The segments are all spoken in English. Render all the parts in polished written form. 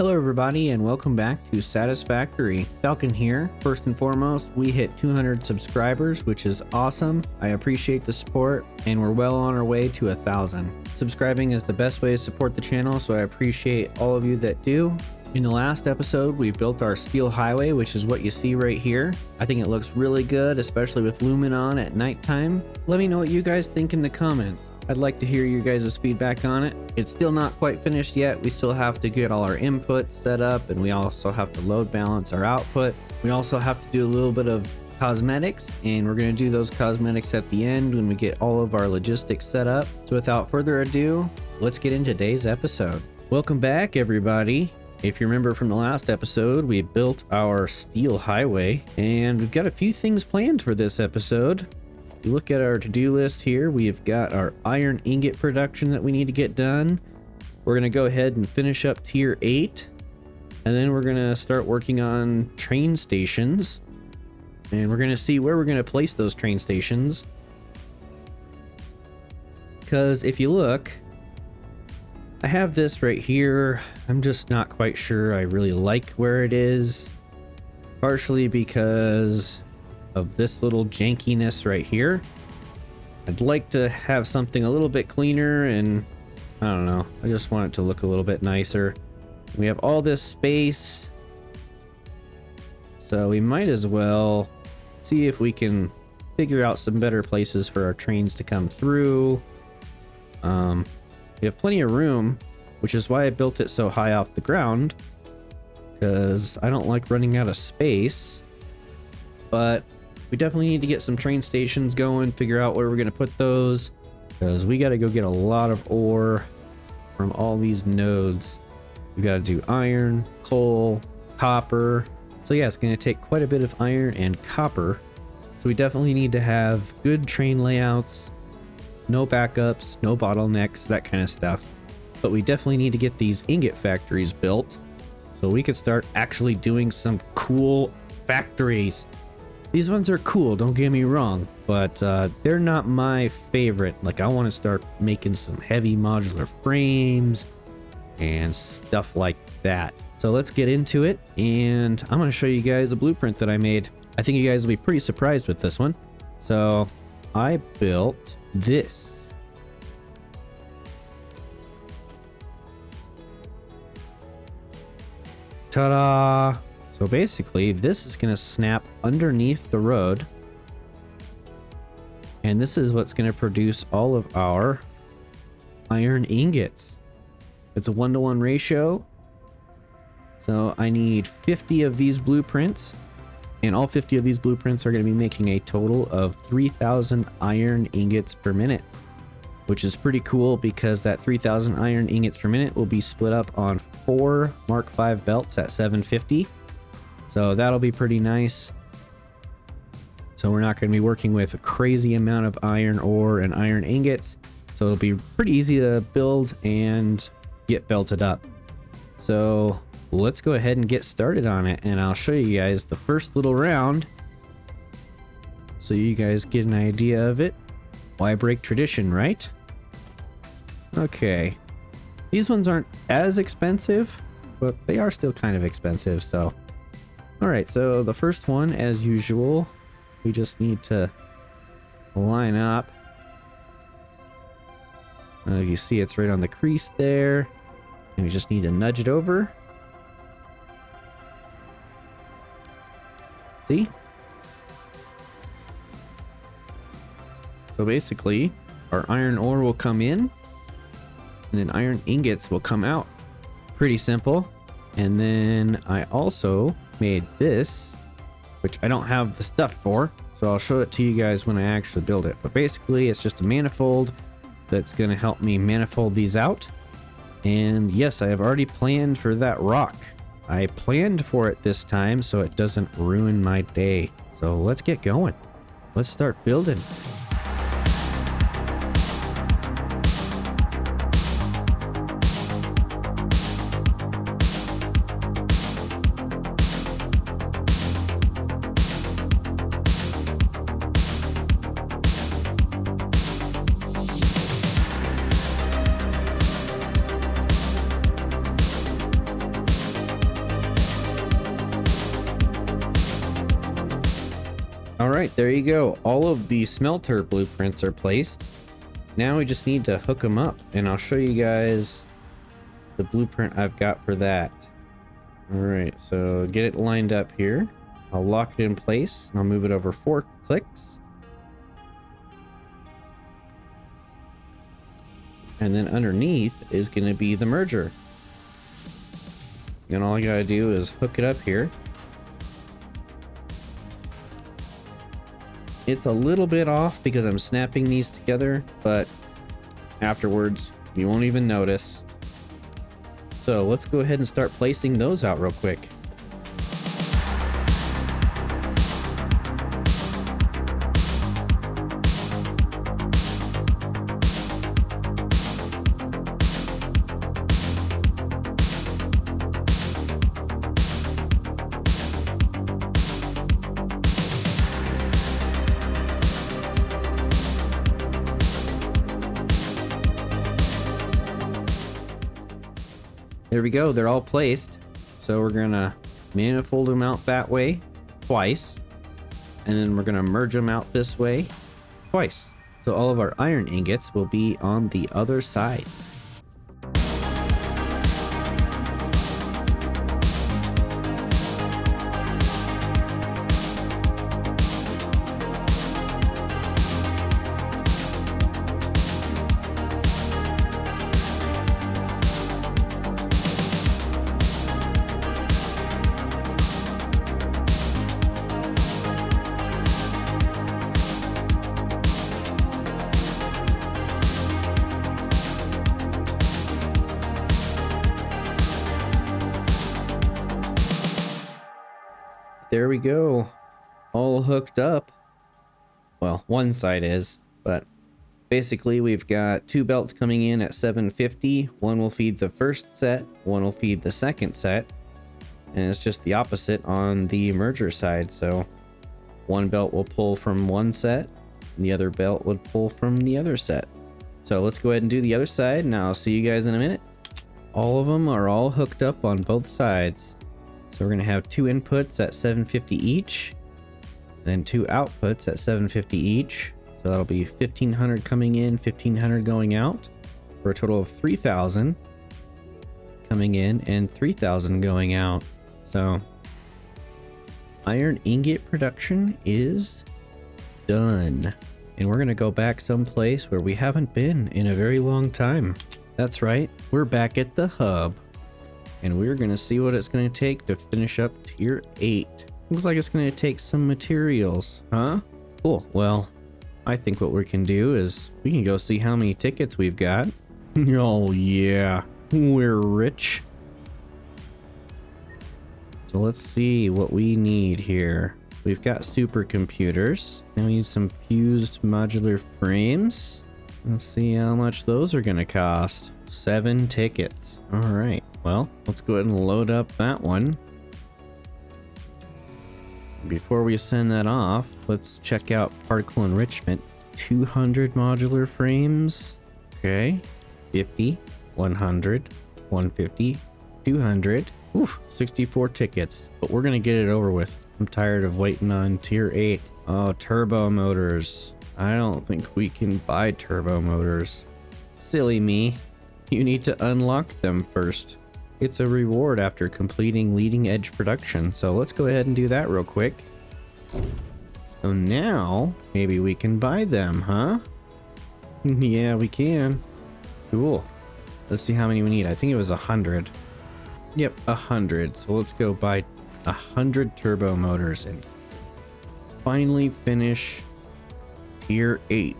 Hello everybody and welcome back to Satisfactory. Falcon here. First and foremost, we hit 200 subscribers, which is awesome. I appreciate the support and we're well on our way to 1,000. Subscribing is the best way to support the channel, so I appreciate all of you that do. In the last episode, we built our steel highway, which is what you see right here. I think it looks really good, especially with lumen on at nighttime. Let me know what you guys think in the comments. I'd like to hear your guys' feedback on it. It's still not quite finished yet. We still have to get all our inputs set up, and we also have to load balance our outputs. We also have to do a little bit of cosmetics, and we're going to do those cosmetics at the end when we get all of our logistics set up. So without further ado, let's get into today's episode. Welcome back, everybody. If you remember from the last episode, we built our steel highway, and we've got a few things planned for this episode. If you look at our to-do list here, we've got our iron ingot production that we need to get done. We're going to go ahead and finish up tier 8, and then we're going to start working on train stations, and we're going to see where we're going to place those train stations. Because if you look, I have this right here. I'm just not quite sure I really like where it is, partially because of this little jankiness right here. I'd like to have something a little bit cleaner, and I don't know, I just want it to look a little bit nicer. We have all this space, so we might as well see if we can figure out some better places for our trains to come through. We have plenty of room, which is why I built it so high off the ground, because I don't like running out of space. But we definitely need to get some train stations going, figure out where we're going to put those, because we got to go get a lot of ore from all these nodes. We got to do iron, coal, copper. So yeah, it's going to take quite a bit of iron and copper. So we definitely need to have good train layouts, no backups, no bottlenecks, that kind of stuff. But we definitely need to get these ingot factories built so we could start actually doing some cool factories. These ones are cool, don't get me wrong, but they're not my favorite. Like, I want to start making some heavy modular frames and stuff like that. So let's get into it, and I'm going to show you guys a blueprint that I made. I think you guys will be pretty surprised with this one. So I built this. Ta-da! So basically, this is going to snap underneath the road, and this is what's going to produce all of our iron ingots. It's a 1-to-1 ratio, so I need 50 of these blueprints, and all 50 of these blueprints are going to be making a total of 3,000 iron ingots per minute, which is pretty cool because that 3,000 iron ingots per minute will be split up on 4 Mark V belts at 750. So that'll be pretty nice. So we're not going to be working with a crazy amount of iron ore and iron ingots. So it'll be pretty easy to build and get belted up. So let's go ahead and get started on it, and I'll show you guys the first little round so you guys get an idea of it. Why break tradition, right? Okay, these ones aren't as expensive, but they are still kind of expensive. So all right, so the first one, as usual, we just need to line up. You see it's right on the crease there, and we just need to nudge it over. See? So basically, our iron ore will come in, and then iron ingots will come out. Pretty simple. And then I also made this, which I don't have the stuff for, so I'll show it to you guys when I actually build it. But basically, it's just a manifold that's going to help me manifold these out. And yes, I have already planned for that rock. I planned for it this time so it doesn't ruin my day. So let's get going. Let's start building. right, there you go. All of the smelter blueprints are placed. Now we just need to hook them up, and I'll show you guys the blueprint I've got for that. All right, so get it lined up here. I'll lock it in place. I'll move it over 4 clicks. And then underneath is going to be the merger. And all I gotta do is hook it up here. It's a little bit off because I'm snapping these together, but afterwards you won't even notice. So let's go ahead and start placing those out real quick. There we go, they're all placed. So we're gonna manifold them out that way twice, and then we're gonna merge them out this way twice. So all of our iron ingots will be on the other side. There we go, all hooked up. Well, one side is, but basically we've got 2 belts coming in at 750. One will feed the first set, one will feed the second set, and it's just the opposite on the merger side. So one belt will pull from one set, and the other belt would pull from the other set. So let's go ahead and do the other side, and I'll see you guys in a minute. All of them are all hooked up on both sides. So we're going to have 2 inputs at 750 each, then 2 outputs at 750 each. So that'll be 1500 coming in, 1500 going out, for a total of 3000 coming in and 3000 going out. So iron ingot production is done. And we're going to go back someplace where we haven't been in a very long time. That's right, we're back at the hub. And we're going to see what it's going to take to finish up tier 8. Looks like it's going to take some materials, huh? Cool. Well, I think what we can do is we can go see how many tickets we've got. Oh yeah, we're rich. So let's see what we need here. We've got supercomputers, and we need some fused modular frames. Let's see how much those are going to cost. 7 tickets. All right. Well, let's go ahead and load up that one. Before we send that off, let's check out particle enrichment. 200 modular frames. Okay. 50, 100, 150, 200. Oof, 64 tickets. But we're going to get it over with. I'm tired of waiting on tier 8. Oh, turbo motors. I don't think we can buy turbo motors. Silly me. You need to unlock them first. It's a reward after completing leading edge production. So let's go ahead and do that real quick. So now maybe we can buy them, huh? Yeah, we can. Cool. Let's see how many we need. I think it was 100. Yep, 100. So let's go buy 100 turbo motors and finally finish tier 8.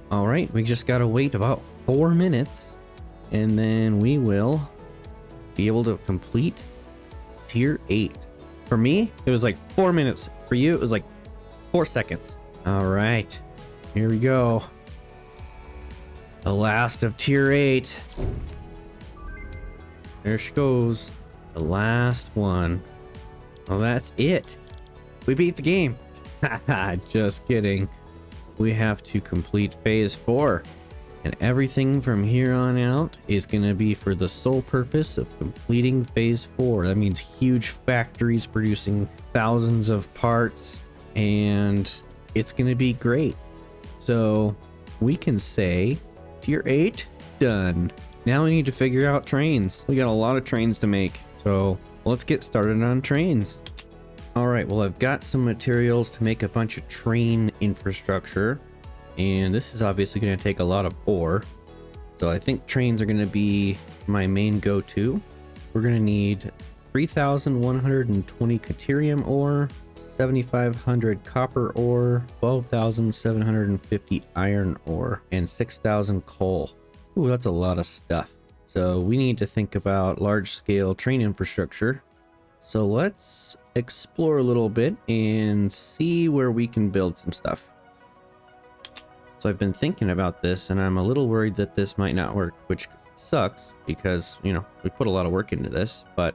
All right, we just gotta wait about 4 minutes, and then we will be able to complete tier 8. For me, it was like 4 minutes. For you, it was like 4 seconds. All right, here we go. The last of tier 8. There she goes. The last one. Well, that's it. We beat the game. Haha, just kidding. We have to complete phase 4. And everything from here on out is going to be for the sole purpose of completing phase 4. That means huge factories producing thousands of parts, and it's going to be great. So we can say tier 8 done. Now we need to figure out trains. We got a lot of trains to make, so let's get started on trains. All right, well, I've got some materials to make a bunch of train infrastructure, and this is obviously going to take a lot of ore. So I think trains are going to be my main go-to. We're going to need 3,120 Caterium ore, 7,500 copper ore, 12,750 iron ore, and 6,000 coal. Ooh, that's a lot of stuff. So we need to think about large-scale train infrastructure. So let's explore a little bit and see where we can build some stuff. So I've been thinking about this, and I'm a little worried that this might not work, which sucks because, you know, we put a lot of work into this, but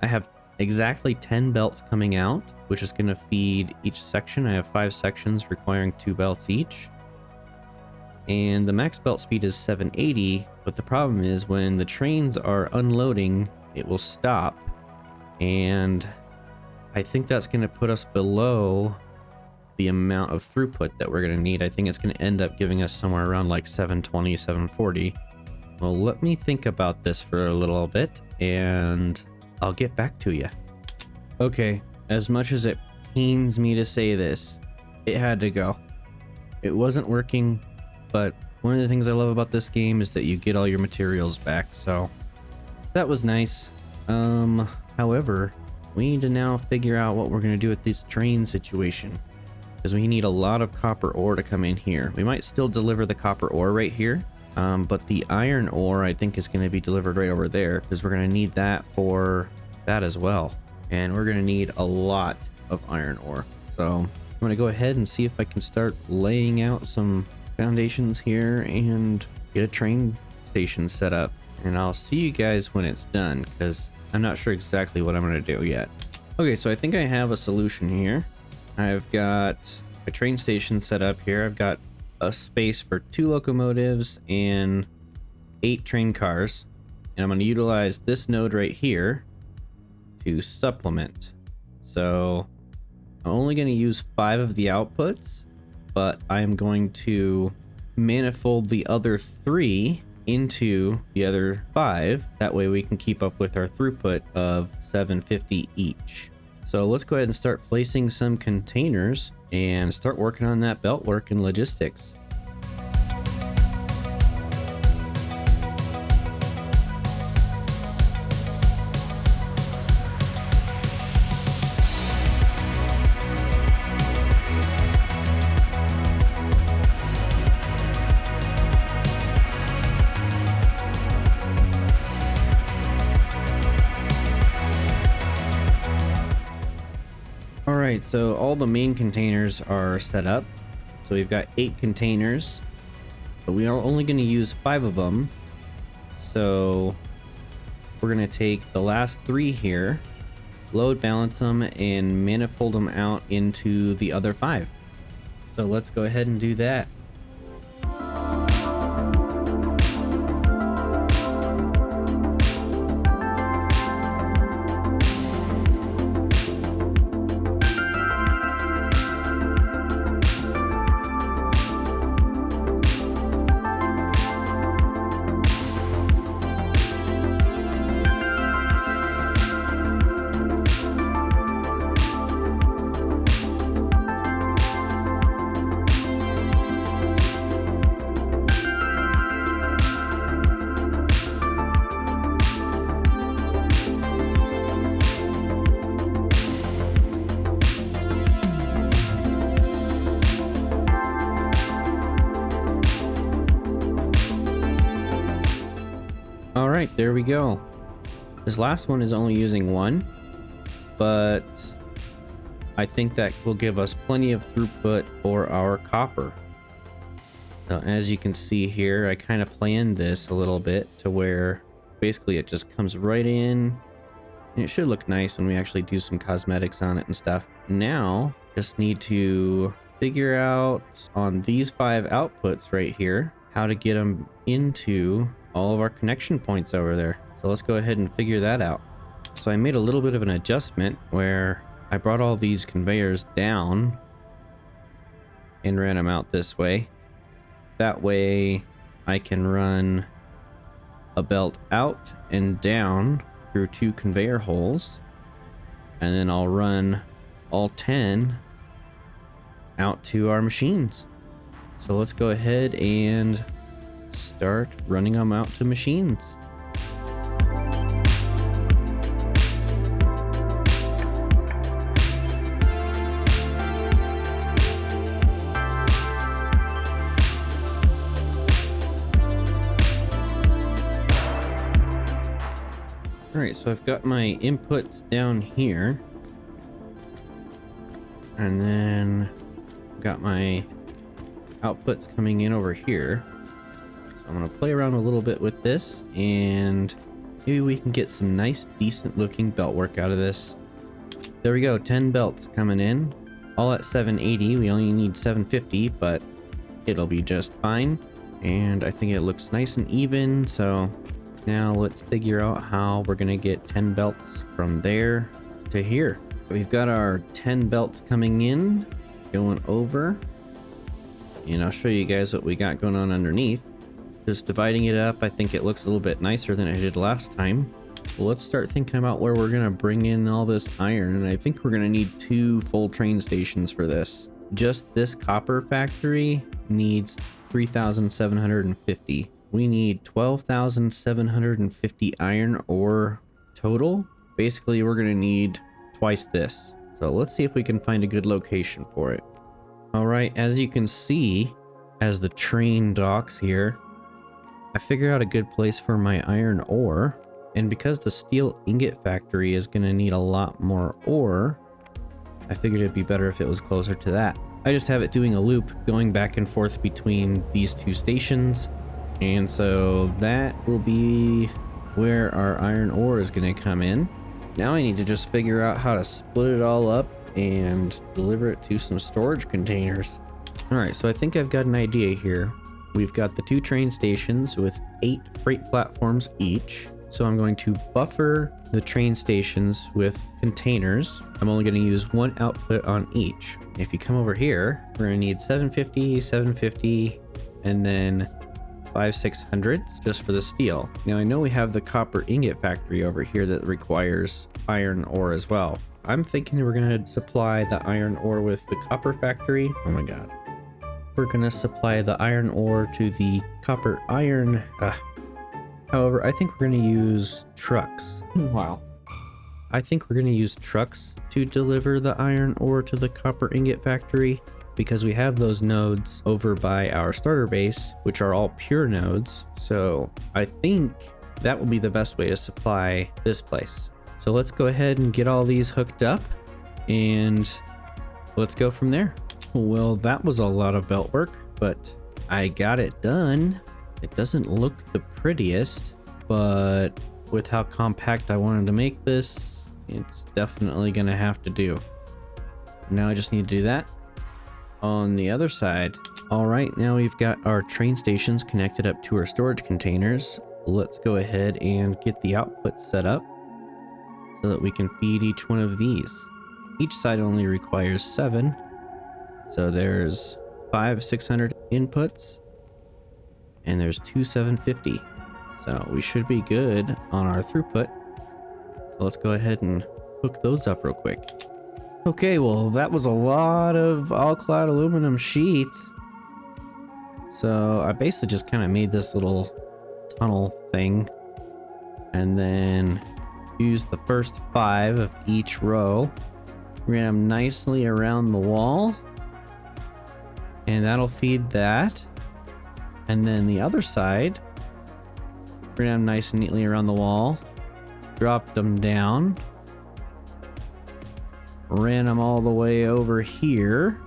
I have exactly 10 belts coming out, which is going to feed each section. I have 5 sections requiring 2 belts each. And the max belt speed is 780, but the problem is when the trains are unloading, it will stop. And I think that's going to put us below the amount of throughput that we're going to need. I think it's going to end up giving us somewhere around like 720, 740. Well, let me think about this for a little bit and I'll get back to you. Okay, as much as it pains me to say this, it had to go. It wasn't working, but one of the things I love about this game is that you get all your materials back, so that was nice. However, we need to now figure out what we're going to do with this train situation, because we need a lot of copper ore to come in here. We might still deliver the copper ore right here, but the iron ore I think is going to be delivered right over there, because we're going to need that for that as well. And we're going to need a lot of iron ore. So I'm going to go ahead and see if I can start laying out some foundations here and get a train station set up. And I'll see you guys when it's done, because I'm not sure exactly what I'm going to do yet. Okay, so I think I have a solution here. I've got a train station set up here. I've got a space for 2 locomotives and 8 train cars. And I'm going to utilize this node right here to supplement. So I'm only going to use 5 of the outputs, but I'm going to manifold the other 3 into the other 5. That way we can keep up with our throughput of 750 each. So let's go ahead and start placing some containers and start working on that belt work and logistics. Alright, so all the main containers are set up. So we've got 8 containers, but we are only going to use 5 of them. So we're going to take the last 3 here, load balance them, and manifold them out into the other 5. So let's go ahead and do that. Alright, there we go. This last one is only using 1, but I think that will give us plenty of throughput for our copper. So as you can see here, I kind of planned this a little bit to where basically it just comes right in, and it should look nice when we actually do some cosmetics on it and stuff. Now, just need to figure out on these 5 outputs right here how to get them into all of our connection points over there. So let's go ahead and figure that out. So I made a little bit of an adjustment where I brought all these conveyors down and ran them out this way. That way I can run a belt out and down through 2 conveyor holes, and then I'll run all 10 out to our machines. So let's go ahead and start running them out to machines. Alright, so I've got my inputs down here, and then got my outputs coming in over here. So I'm going to play around a little bit with this, and maybe we can get some nice, decent looking belt work out of this. There we go, 10 belts coming in, all at 780. We only need 750, but it'll be just fine. And I think it looks nice and even, so now let's figure out how we're gonna get 10 belts from there to here. We've got our 10 belts coming in, going over, and I'll show you guys what we got going on underneath. Just dividing it up, I think it looks a little bit nicer than it did last time. Well, let's start thinking about where we're gonna bring in all this iron, and I think we're gonna need 2 full train stations for this. Just this copper factory needs 3,750. We need 12,750 iron ore total. Basically, we're gonna need twice this. So let's see if we can find a good location for it. All right, as you can see, as the train docks here, I figured out a good place for my iron ore. And because the steel ingot factory is gonna need a lot more ore, I figured it'd be better if it was closer to that. I just have it doing a loop going back and forth between these 2 stations. And so that will be where our iron ore is going to come in. Now I need to just figure out how to split it all up and deliver it to some storage containers. All right, so I think I've got an idea here. We've got the 2 train stations with 8 freight platforms each. So I'm going to buffer the train stations with containers. I'm only going to use 1 output on each. If you come over here, we're going to need 750, 750, and then 5 600s just for the steel. Now I know we have the copper ingot factory over here that requires iron ore as well. I'm thinking we're gonna supply the iron ore with the copper factory. Oh my god. We're gonna supply the iron ore to the copper iron. However, I think we're gonna use trucks. Wow. I think we're gonna use trucks to deliver the iron ore to the copper ingot factory, because we have those nodes over by our starter base, which are all pure nodes. So I think that will be the best way to supply this place. So let's go ahead and get all these hooked up, and let's go from there. Well, that was a lot of belt work, but I got it done. It doesn't look the prettiest, but with how compact I wanted to make this, it's definitely gonna have to do. Now I just need to do that on the other side. All right, now we've got our train stations connected up to our storage containers. Let's go ahead and get the output set up so that we can feed each one of these. Each side only requires 7. So there's 5 600 inputs, and there's 2 750. So we should be good on our throughput. So let's go ahead and hook those up real quick. Okay, well, that was a lot of all-clad aluminum sheets. So I basically just kind of made this little tunnel thing, and then used the first 5 of each row, ran them nicely around the wall, and that'll feed that. And then the other side, ran them nice and neatly around the wall, dropped them down, ran them all the way over here,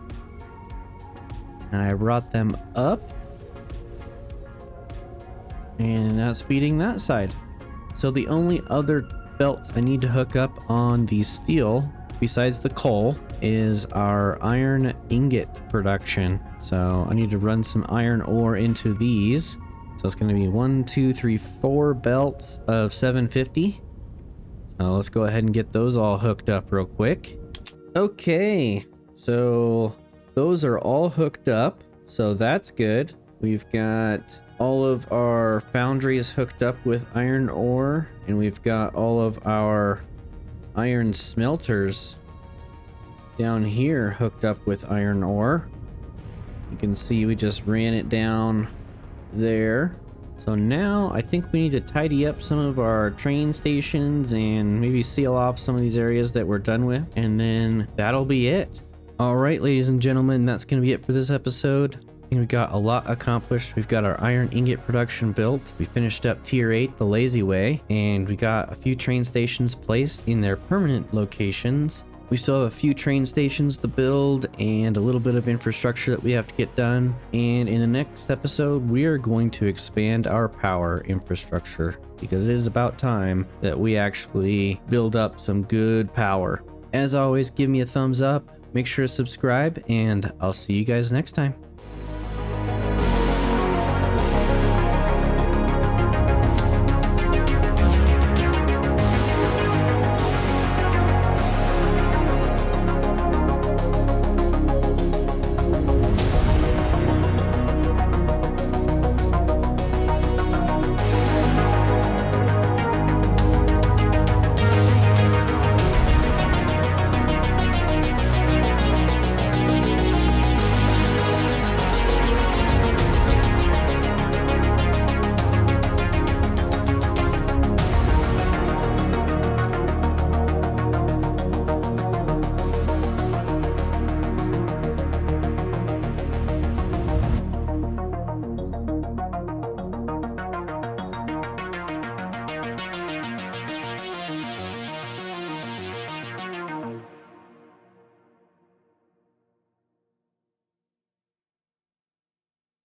and I brought them up, and that's feeding that side. So the only other belts I need to hook up on the steel besides the coal is our iron ingot production. So I need to run some iron ore into these. So it's going to be 1, 2, 3, 4 belts of 750. So let's go ahead and get those all hooked up real quick. Okay, so those are all hooked up. So that's good. We've got all of our foundries hooked up with iron ore, and we've got all of our iron smelters down here hooked up with iron ore. You can see we just ran it down there. So now I think we need to tidy up some of our train stations and maybe seal off some of these areas that we're done with, and then that'll be it. All right, ladies and gentlemen, that's going to be it for this episode. I think we got a lot accomplished. We've got our iron ingot production built. We finished up tier 8 the lazy way, and we got a few train stations placed in their permanent locations. We still have a few train stations to build and a little bit of infrastructure that we have to get done. And in the next episode, we are going to expand our power infrastructure because it is about time that we actually build up some good power. As always, give me a thumbs up, make sure to subscribe, and I'll see you guys next time.